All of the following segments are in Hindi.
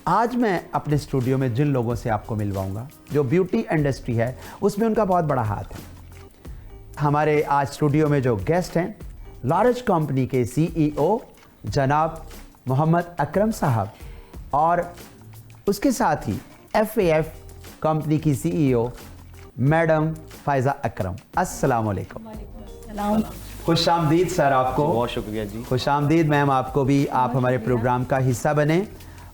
आज मैं अपने स्टूडियो में जिन लोगों से आपको मिलवाऊंगा, जो ब्यूटी इंडस्ट्री है उसमें उनका बहुत बड़ा हाथ है। हमारे आज स्टूडियो में जो गेस्ट हैं, लॉरज कंपनी के CEO जनाब मोहम्मद अकरम साहब और उसके साथ ही FAF कंपनी की CEO मैडम फायजा अकरम। अस्सलाम वालेकुम। खुश आमदीद सर आपको। बहुत शुक्रिया जी। खुश आमदीद मैम आपको भी। आप हमारे प्रोग्राम का हिस्सा बने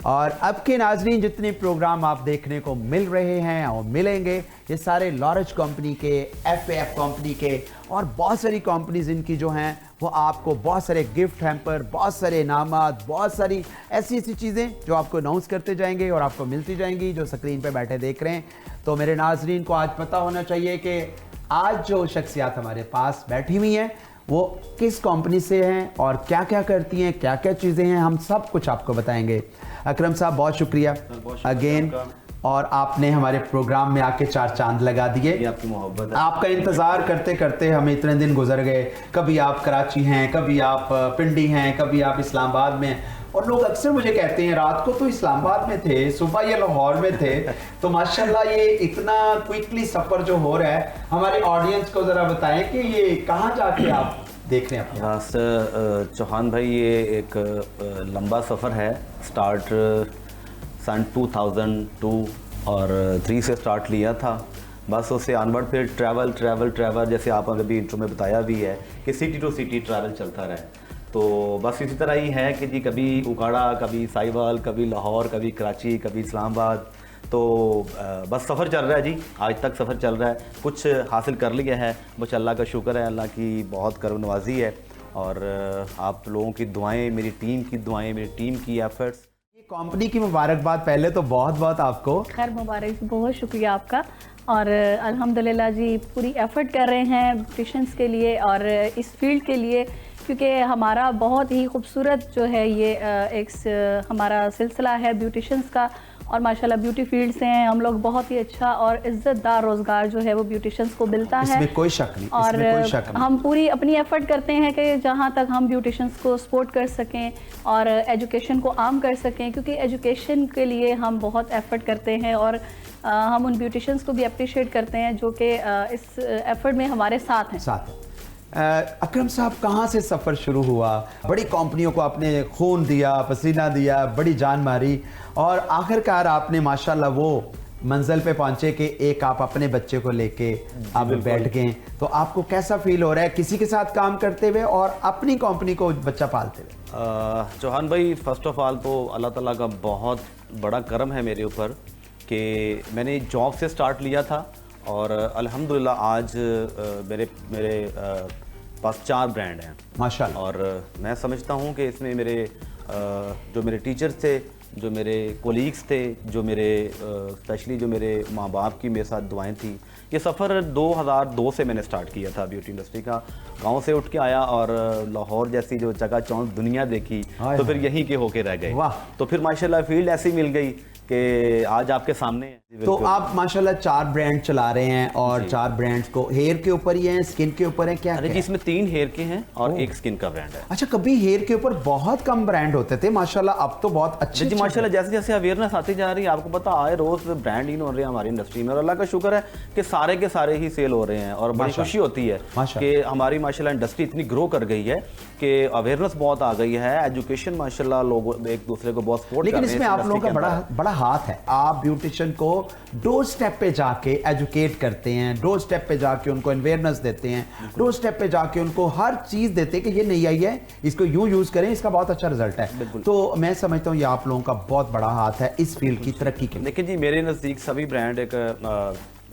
और अब के नाजरीन जितने प्रोग्राम आप देखने को मिल रहे हैं और मिलेंगे, ये सारे लॉरज कंपनी के, FAF कंपनी के और बहुत सारी कंपनीज इनकी जो हैं वो आपको बहुत सारे गिफ्ट हैम्पर, बहुत सारे इनामात, बहुत सारी ऐसी ऐसी चीज़ें जो आपको अनाउंस करते जाएंगे और आपको मिलती जाएंगी, जो स्क्रीन पे बैठे देख रहे हैं। तो मेरे नाजरीन को आज पता होना चाहिए कि आज जो शख्सियात हमारे पास बैठी हुई हैं वो किस कंपनी से हैं और क्या क्या करती हैं, क्या क्या चीज़ें हैं, हम सब कुछ आपको बताएंगे। अकरम साहब बहुत शुक्रिया अगेन, और आपने हमारे प्रोग्राम में आके चार चांद लगा दिए। आपकी मोहब्बत है। आपका इंतज़ार करते करते हमें इतने दिन गुजर गए। कभी आप कराची हैं, कभी आप पिंडी हैं, कभी आप इस्लामाबाद में हैं। और लोग अक्सर मुझे कहते हैं रात को तो इस्लामाबाद में थे, सुबह ये लाहौर में थे। तो माशाल्लाह ये इतना क्विकली सफ़र जो हो रहा है, हमारे ऑडियंस को ज़रा बताएं कि ये कहाँ जाके आप देख रहे हैं अपने। चौहान भाई, ये एक लंबा सफ़र है। स्टार्ट सन 2002 और 3 से स्टार्ट लिया था। बस उससे ऑनवर्ड फिर ट्रैवल जैसे आप अभी इंट्रो में बताया भी है कि सिटी टू सिटी ट्रैवल चलता रहे। तो बस इसी तरह ही है कि जी कभी उकाड़ा, कभी साहिवाल, कभी लाहौर, कभी कराची, कभी इस्लामाबाद। तो बस सफ़र चल रहा है जी, आज तक सफ़र चल रहा है। कुछ हासिल कर लिया है, बस अल्लाह का शुक्र है, अल्लाह की बहुत करम नवाजी है। और आप लोगों की दुआएं, मेरी टीम की दुआएं, मेरी टीम की एफर्ट्स। कंपनी की मुबारकबाद पहले तो बहुत बहुत आपको। खैर मुबारक, बहुत शुक्रिया आपका। और अल्हम्दुलिल्लाह जी पूरी एफ़र्ट कर रहे हैं ब्यूटिशंस के लिए और इस फील्ड के लिए, क्योंकि हमारा बहुत ही खूबसूरत जो है ये हमारा सिलसिला है ब्यूटिशंस का। और माशाल्लाह ब्यूटी फील्ड से हैं हम लोग, बहुत ही अच्छा और इज़्ज़तदार रोज़गार जो है वो ब्यूटिशंस को मिलता है। इसमें कोई शक नहीं, और इसमें कोई शक नहीं। हम पूरी अपनी एफ़र्ट करते हैं कि जहाँ तक हम ब्यूटिशंस को सपोर्ट कर सकें और एजुकेशन को आम कर सकें, क्योंकि एजुकेशन के लिए हम बहुत एफ़र्ट करते हैं और हम उन ब्यूटिशंस को भी अप्रिशिएट करते हैं जो कि इस एफ़र्ट में हमारे साथ हैं। अकरम साहब, कहाँ से सफ़र शुरू हुआ? बड़ी कंपनियों को आपने खून दिया, पसीना दिया, बड़ी जान मारी और आखिरकार आपने माशाल्लाह वो मंजिल पे पहुँचे कि एक आप अपने बच्चे को लेके आप बैठ गए। तो आपको कैसा फील हो रहा है किसी के साथ काम करते हुए और अपनी कंपनी को बच्चा पालते हुए? चौहान भाई, फ़र्स्ट ऑफ ऑल तो अल्लाह ताला का बहुत बड़ा करम है मेरे ऊपर कि मैंने जॉब से स्टार्ट लिया था और अल्हम्दुलिल्लाह आज मेरे पास 4 ब्रांड हैं माशाल्लाह। और मैं समझता हूँ कि इसमें जो मेरे टीचर्स थे, जो मेरे कोलीग्स थे, जो मेरे स्पेशली जो मेरे माँ बाप की मेरे साथ दुआएं थी। ये सफ़र 2002 से मैंने स्टार्ट किया था ब्यूटी इंडस्ट्री का। गांव से उठ के आया और लाहौर जैसी जो जगह चौंक दुनिया देखी, तो फिर यहीं के होके रह गए। तो फिर माशाल्लाह फील्ड ऐसी मिल गई कि आज आपके सामने है। तो आप माशाल्लाह 4 ब्रांड चला रहे हैं और 4 ब्रांड्स को हेयर के ऊपर ही हैं, स्किन के ऊपर हैं, क्या? अरे जी, इसमें 3 हेयर के हैं और 1 स्किन का ब्रांड है। अच्छा, कभी हेयर के ऊपर बहुत कम ब्रांड होते थे, माशाल्लाह अब तो बहुत अच्छे जी माशाल्लाह। जैसे जैसे अवेयरनेस आती जा रही है, आपको पता आए रोज ब्रांड इन हो रहे हैं हमारी इंडस्ट्री में और अल्लाह का शुक्र है कि सारे के सारे ही सेल हो रहे हैं। और बड़ी खुशी होती है कि हमारी माशाल्लाह इंडस्ट्री इतनी ग्रो कर गई है कि अवेयरनेस बहुत आ गई है, एजुकेशन माशाल्लाह लोग एक दूसरे को बहुत सपोर्ट कर रहे हैं। लेकिन इसमें आप लोगों का बड़ा हाथ है। आप ब्यूटिशियन को डोर स्टेप पे जाके एजुकेट करते हैं, डोर स्टेप पे जाके उनको अवेयरनेस देते हैं, डोर स्टेप पे जाके उनको हर चीज़ देते हैं कि ये नई आई है, इसको यूँ यूज़ करें, इसका बहुत अच्छा रिजल्ट है। तो मैं समझता हूँ ये आप लोगों का बहुत बड़ा हाथ है इस फील्ड की तरक्की के लिए। देखिए जी, मेरे नज़दीक सभी ब्रांड एक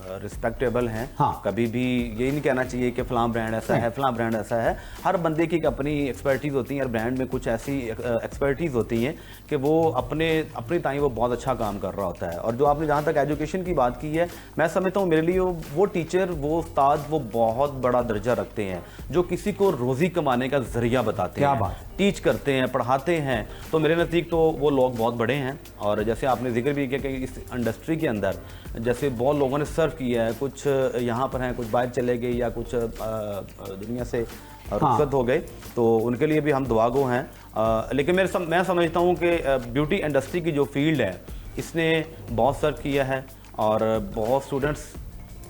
रिस्पेक्टेबल हैं। हाँ। कभी भी यही नहीं कहना चाहिए कि फ़लाँ ब्रांड ऐसा है, फ़लाँ ब्रांड ऐसा है। हर बंदे की अपनी एक्सपर्टीज़ होती है और ब्रांड में कुछ ऐसी एक्सपर्टीज़ होती हैं कि वो अपनी ताई वो बहुत अच्छा काम कर रहा होता है। और जो आपने जहाँ तक एजुकेशन की बात की है, मैं समझता हूँ मेरे लिए वो टीचर, वो उस्ताद, वो बहुत बड़ा दर्जा रखते हैं जो किसी को रोज़ी कमाने का ज़रिया बताते हैं, टीच करते हैं, पढ़ाते हैं। तो मेरे नज़दीक तो वो लोग बहुत बड़े हैं। और जैसे आपने जिक्र भी किया कि इस इंडस्ट्री के अंदर जैसे बहुत लोगों ने सर्व किया है, कुछ यहाँ पर हैं, कुछ बाहर चले गए या कुछ दुनिया से रुखसत हो गए, तो उनके लिए भी हम दुआगो हैं। लेकिन मैं समझता हूँ कि ब्यूटी इंडस्ट्री की जो फील्ड है इसने बहुत सर्व किया है और बहुत स्टूडेंट्स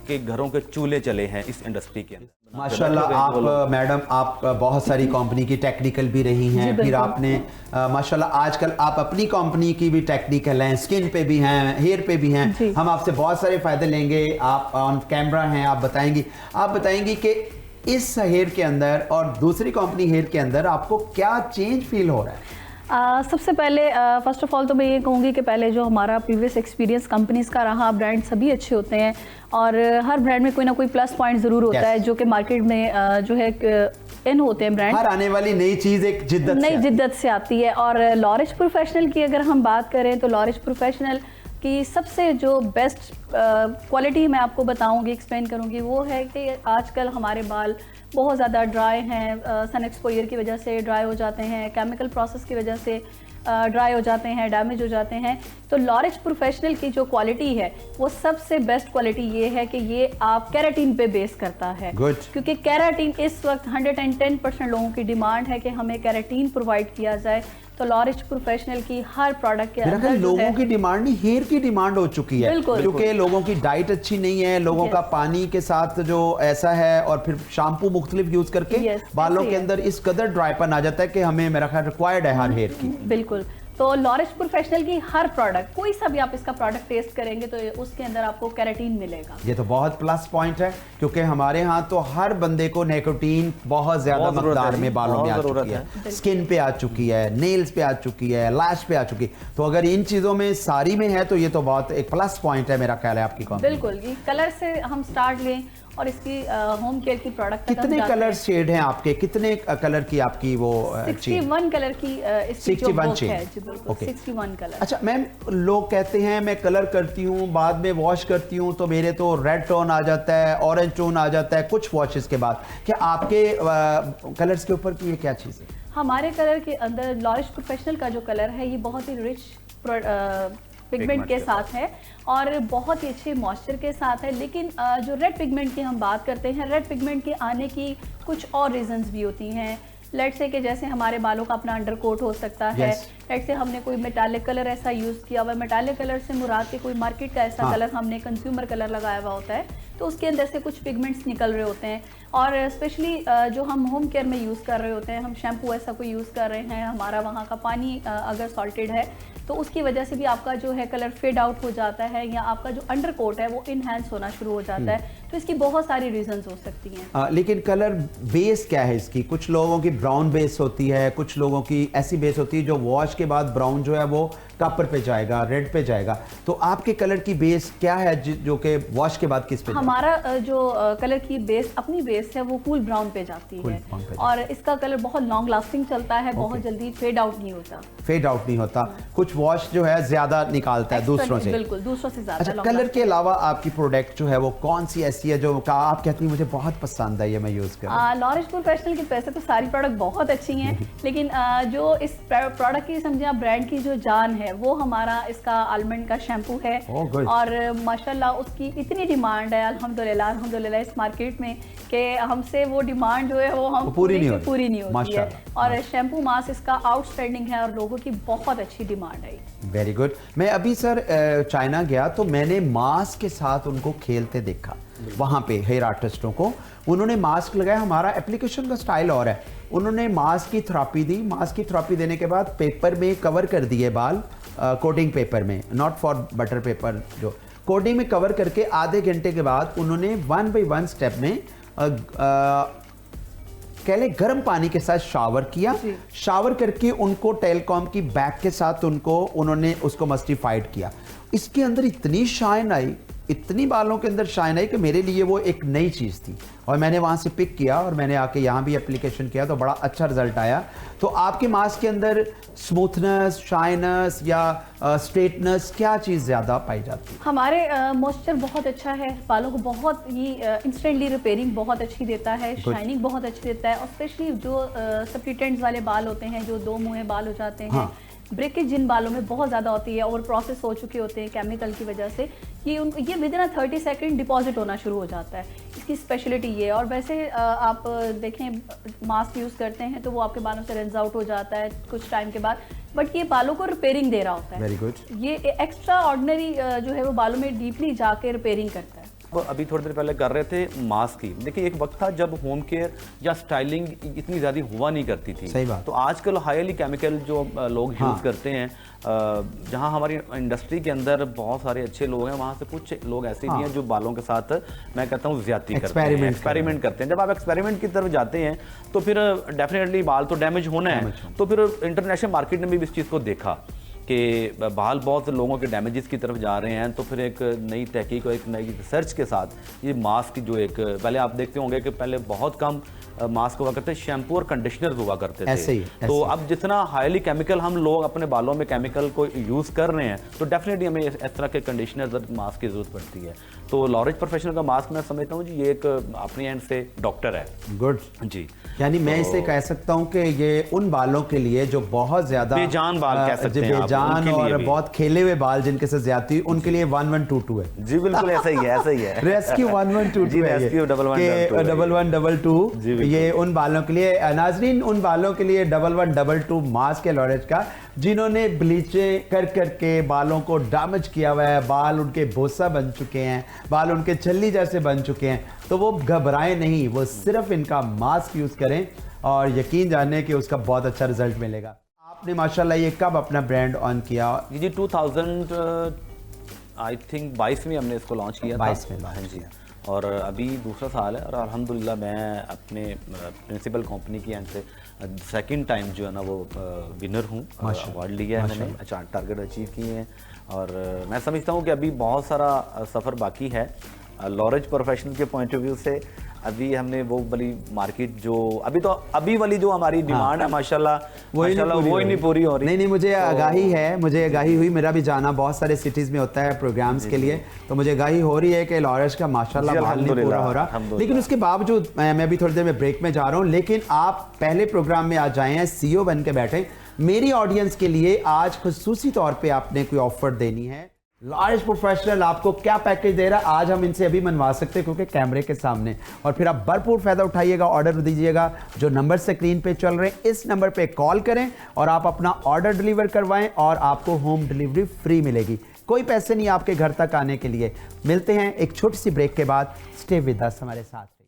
के घरों के चूल्हे चले हैं इस इंडस्ट्री के अंदर। माशाल्लाह आप मैडम, आप बहुत सारी कंपनी की टेक्निकल भी रही हैं, फिर आपने माशाल्लाह आजकल आप अपनी कंपनी की भी टेक्निकल हैं, स्किन पे भी हैं, हेयर पे भी हैं। हम आपसे बहुत सारे फायदे लेंगे, आप ऑन कैमरा हैं, आप बताएंगी कि इस हेयर के अंदर और दूसरी कंपनी हेयर के अंदर आपको क्या चेंज फील हो रहा है? सबसे पहले फर्स्ट ऑफ ऑल तो मैं ये कहूँगी कि पहले जो हमारा प्रीवियस एक्सपीरियंस कंपनीज का रहा, ब्रांड सभी अच्छे होते हैं और हर ब्रांड में कोई ना कोई प्लस पॉइंट ज़रूर होता है जो कि मार्केट में जो है इन होते हैं ब्रांड। हर आने वाली नई चीज़ एक जिद्दत से आती है। और लॉरिज प्रोफेशनल की अगर हम बात करें तो लॉरिज प्रोफेशनल की सबसे जो बेस्ट क्वालिटी मैं आपको बताऊंगी, एक्सप्लेन करूंगी, वो है कि आजकल हमारे बाल बहुत ज़्यादा ड्राई हैं, सन एक्सपोजर की वजह से ड्राई हो जाते हैं, केमिकल प्रोसेस की वजह से ड्राई हो जाते हैं, डैमेज हो जाते हैं। तो लॉरिज प्रोफेशनल की जो क्वालिटी है वो सबसे बेस्ट क्वालिटी ये है कि ये आप केराटिन पे बेस करता है। क्योंकि केराटिन इस वक्त 110% लोगों की डिमांड है कि हमें केराटिन प्रोवाइड किया जाए। तो लॉरिज प्रोफेशनल की हर प्रोडक्ट के अंदर लोगों की डिमांड नहीं, हेयर की डिमांड हो चुकी है, क्योंकि लोगों की डाइट अच्छी नहीं है, लोगों का पानी के साथ जो ऐसा है और फिर शैम्पू मुख्तलिफ यूज करके बालों के अंदर इस कदर ड्राईपन आ जाता है कि हमें मेरा ख्याल रिक्वायर्ड है हर हेयर की। बिल्कुल। तो लॉरिज प्रोफेशनल की हर प्रोडक्ट, कोई सा भी आप इसका प्रोडक्ट टेस्ट करेंगे तो उसके अंदर आपको केराटिन मिलेगा। ये तो बहुत प्लस पॉइंट है, क्योंकि हमारे यहाँ तो हर बंदे को निकोटीन बहुत ज्यादा मकदार में बालों में आ चुकी है, स्किन पे आ चुकी है, नेल्स पे आ चुकी है, लैश पे आ चुकी है। तो अगर इन चीजों में सारी में है तो ये तो बहुत एक प्लस पॉइंट है मेरा ख्याल है आपकी कंपनी। बिल्कुल। ये कलर से हम स्टार्ट लें और इसकी होम केयर की प्रोडक्ट कितने कलर शेड हैं आपके, कितने कलर की आपकी वो 61 कलर की 61 शेड। 61 कलर। अच्छा मैम, लोग कहते हैं मैं कलर करती हूँ, बाद में वॉश करती हूँ तो मेरे तो रेड टोन आ जाता है, ऑरेंज टोन आ जाता है कुछ वॉशेस के बाद। क्या आपके कलर्स के ऊपर की ये क्या चीज़ है? हमारे कलर के अंदर लॉरिज प्रोफेशनल का जो कलर है ये बहुत ही रिच पिगमेंट के साथ है और बहुत ही अच्छे मॉइस्चर के साथ है। लेकिन जो रेड पिगमेंट की हम बात करते हैं, रेड पिगमेंट के आने की कुछ और रीजंस भी होती हैं। लेट्स से कि जैसे हमारे बालों का अपना अंडरकोट हो सकता है, लेट्स से हमने कोई मेटालिक कलर ऐसा यूज़ किया हुआ है, मेटालिक कलर से मुराद के कोई मार्केट का ऐसा कलर हमने कंज्यूमर कलर लगाया हुआ होता है, तो उसके अंदर से कुछ पिगमेंट्स निकल रहे होते हैं। और स्पेशली जो हम होम केयर में यूज़ कर रहे होते हैं, हम शैम्पू ऐसा कोई यूज़ कर रहे हैं, हमारा वहाँ का पानी अगर सॉल्टेड है तो उसकी वजह से भी आपका जो है कलर फेड आउट हो जाता है या आपका जो अंडरकोट है वो इनहेंस होना शुरू हो जाता है। तो इसकी बहुत सारी रीजंस हो सकती हैं। लेकिन कलर बेस क्या है इसकी? कुछ लोगों की ब्राउन बेस होती है, कुछ लोगों की ऐसी बेस होती है जो वॉश के बाद ब्राउन जो है वो कॉपर पे जाएगा, रेड पे जाएगा। तो आपके कलर की बेस क्या है जो कि वॉश के बाद किस पे? हमारा जो कलर की बेस अपनी बेस है वो कूल ब्राउन पे जाती है और इसका कलर बहुत लॉन्ग लास्टिंग चलता है, बहुत जल्दी फेड आउट नहीं होता। फेड आउट नहीं होता, कुछ वॉश जो है ज्यादा निकालता है दूसरों से। बिल्कुल, दूसरों से ज्यादा। अच्छा, कलर के अलावा आपकी प्रोडक्ट जो है वो कौन सी ऐसी है जो आप कहती हैं मुझे बहुत पसंद है, ये मैं यूज कर रहा हूं? लॉरिज प्रोफेशनल की वैसे तो सारी प्रोडक्ट बहुत अच्छी हैं, लेकिन जो इस प्रोडक्ट की समझे आप ब्रांड की जो जान है वो हमारा इसका आलमंड का शैम्पू है। और माशाल्लाह उसकी इतनी डिमांड है अल्हम्दुलिल्लाह इस मार्केट में कि हमसे वो डिमांड जो है वो हम पूरी नहीं होती है। और शैम्पू मास्क इसका आउटस्टैंडिंग है और लोगों की बहुत अच्छी डिमांड है। Very good. मैं अभी सर चाइना गया तो मैंने मास्क के साथ उनको खेलते देखा, वहाँ पे हेयर आर्टिस्टों को। उन्होंने मास्क लगाया, हमारा एप्लीकेशन का स्टाइल और है, उन्होंने मास्क की थेरेपी दी, मास्क की थेरेपी देने के बाद पेपर में कवर कर दिए बाल, कोटिंग पेपर में, नॉट फॉर बटर पेपर, जो कोटिंग में कवर करके आधे घंटे के बाद उन्होंने 1 बाय 1 स्टेप में कहले गर्म पानी के साथ शावर किया। शावर करके उनको टेलकॉम की बैग के साथ उन्होंने उसको मस्टिफाइड किया। इसके अंदर इतनी शाइन आई, इतनी बालों के अंदर शाइन आई कि मेरे लिए वो एक नई चीज़ थी और मैंने वहाँ से पिक किया और मैंने आके यहाँ भी एप्लीकेशन किया तो बड़ा अच्छा रिजल्ट आया। तो आपके मास्क के अंदर स्मूथनेस, शाइनस या स्ट्रेटनेस क्या चीज़ ज़्यादा पाई जाती है? हमारे मॉइस्चर बहुत अच्छा है, बालों को बहुत ही इंस्टेंटली रिपेयरिंग बहुत अच्छी देता है, शाइनिंग बहुत अच्छी देता है। और स्पेशली जो सप्लीटेंट्स वाले बाल होते हैं, जो दो मुँहे बाल हो जाते हैं, ब्रेकेज जिन बालों में बहुत ज़्यादा होती है और प्रोसेस हो चुके होते हैं केमिकल की वजह से, ये विद इन 30 सेकेंड डिपॉजिट होना शुरू हो जाता है। इसकी स्पेशलिटी ये है। और वैसे आप देखें मास्क यूज़ करते हैं तो वो आपके बालों से रेंज आउट हो जाता है कुछ टाइम के बाद, बट ये बालों को रिपेयरिंग दे रहा होता है। Very good. ये एक्स्ट्रा ऑर्डिनरी जो है वो बालों में डीपली जाके रिपेयरिंग करता है। अभी थोड़ी देर पहले कर रहे थे मास्क की। देखिए एक वक्त था जब होम केयर या स्टाइलिंग इतनी ज़्यादा हुआ नहीं करती थी। सही बात। तो आजकल हाईली केमिकल जो लोग यूज़ करते हैं, जहां हमारी इंडस्ट्री के अंदर बहुत सारे अच्छे लोग हैं, वहां से कुछ लोग ऐसे भी हैं जो बालों के साथ मैं कहता हूँ ज्यादती करते हैं, एक्सपेरिमेंट करते हैं। जब आप एक्सपेरिमेंट की तरफ जाते हैं तो फिर डेफिनेटली बाल तो डैमेज होना है। तो फिर इंटरनेशनल मार्केट ने भी इस चीज़ को देखा कि बाल बहुत लोगों के डैमेजेस की तरफ जा रहे हैं, तो फिर एक नई तहकीक और एक नई रिसर्च के साथ ये मास्क जो एक, पहले आप देखते होंगे कि पहले बहुत कम मास्क हुआ करते, शैम्पू और कंडीशनर हुआ करते थे। ऐसे ही। तो अब जितना हाईली केमिकल हम लोग अपने बालों में केमिकल को यूज़ कर रहे हैं, तो डेफिनेटली हमें इस तरह के कंडीशनर और मास्क की ज़रूरत पड़ती है। तो लॉरेज प्रोफेशनल का मास्क मैं समझता हूँ जी ये एक अपनी एंड से डॉक्टर है। गुड जी। यानी मैं इसे कह सकता हूँ कि ये उन बालों के लिए जो बहुत ज्यादा बेजान बाल कह सकते हैं आप, बेजान उनके लिए और भी। बहुत खेले हुए बाल जिनके से ज्यादा, उनके लिए 1122 है। जी बिल्कुल ऐसा ही है, ऐसा ही है। रेस्क्यू 1122 जी, है, रेस्क्यू 1122 जी, बिल्कुल। ये उन बालों के लिए, नाजरीन उन बालों के लिए 1122 मास्क है लॉरेज का, जिन्होंने ब्लीचें कर करके बालों को डैमेज किया हुआ है, बाल उनके भूसा बन चुके हैं, बाल उनके छल्ली जैसे बन चुके हैं। तो वो घबराएं नहीं, वो सिर्फ इनका मास्क यूज करें और यकीन जाने कि उसका बहुत अच्छा रिजल्ट मिलेगा। आपने माशाल्लाह ये कब अपना ब्रांड ऑन किया? जी 2000 आई थिंक 22 में हमने इसको लॉन्च किया 22 में। हाँ जी। और अभी दूसरा साल है और अल्हम्दुलिल्लाह मैं अपने प्रिंसिपल कंपनी की एंड से सेकंड टाइम जो है ना वो विनर हूँ, अवार्ड लिया है मैंने, अच्छा टारगेट अचीव किए हैं। और मैं समझता हूँ कि अभी बहुत सारा सफ़र बाकी है लॉरेज प्रोफेशनल के पॉइंट ऑफ व्यू से। अभी हमने वो वाली मार्केट जो अभी वाली जो हमारी डिमांड है माशाल्लाह वो ही नहीं पूरी हो रही। नहीं मुझे आगाही है, मुझे आगाही हुई, मेरा भी जाना बहुत सारे सिटीज़ में होता है प्रोग्राम्स के लिए, तो मुझे आगाही हो रही है कि लॉरेज का माशाल्लाह बाल नहीं पूरा हो रहा। लेकिन उसके बावजूद मैं भी थोड़ी देर में ब्रेक में जा रहा हूँ, लेकिन आप पहले प्रोग्राम में आज आए हैं, CEO बन के बैठे। मेरी ऑडियंस के लिए आज खुसूसी तौर पर आपने कोई ऑफर देनी है। लॉरेज प्रोफेशनल आपको क्या पैकेज दे रहा है आज हम इनसे अभी मनवा सकते हैं क्योंकि कैमरे के सामने, और फिर आप भरपूर फायदा उठाइएगा, ऑर्डर दीजिएगा। जो नंबर स्क्रीन पे चल रहे हैं इस नंबर पे कॉल करें और आप अपना ऑर्डर डिलीवर करवाएं और आपको होम डिलीवरी फ्री मिलेगी, कोई पैसे नहीं आपके घर तक आने के लिए। मिलते हैं एक छोटी सी ब्रेक के बाद, स्टे विद अस हमारे साथ।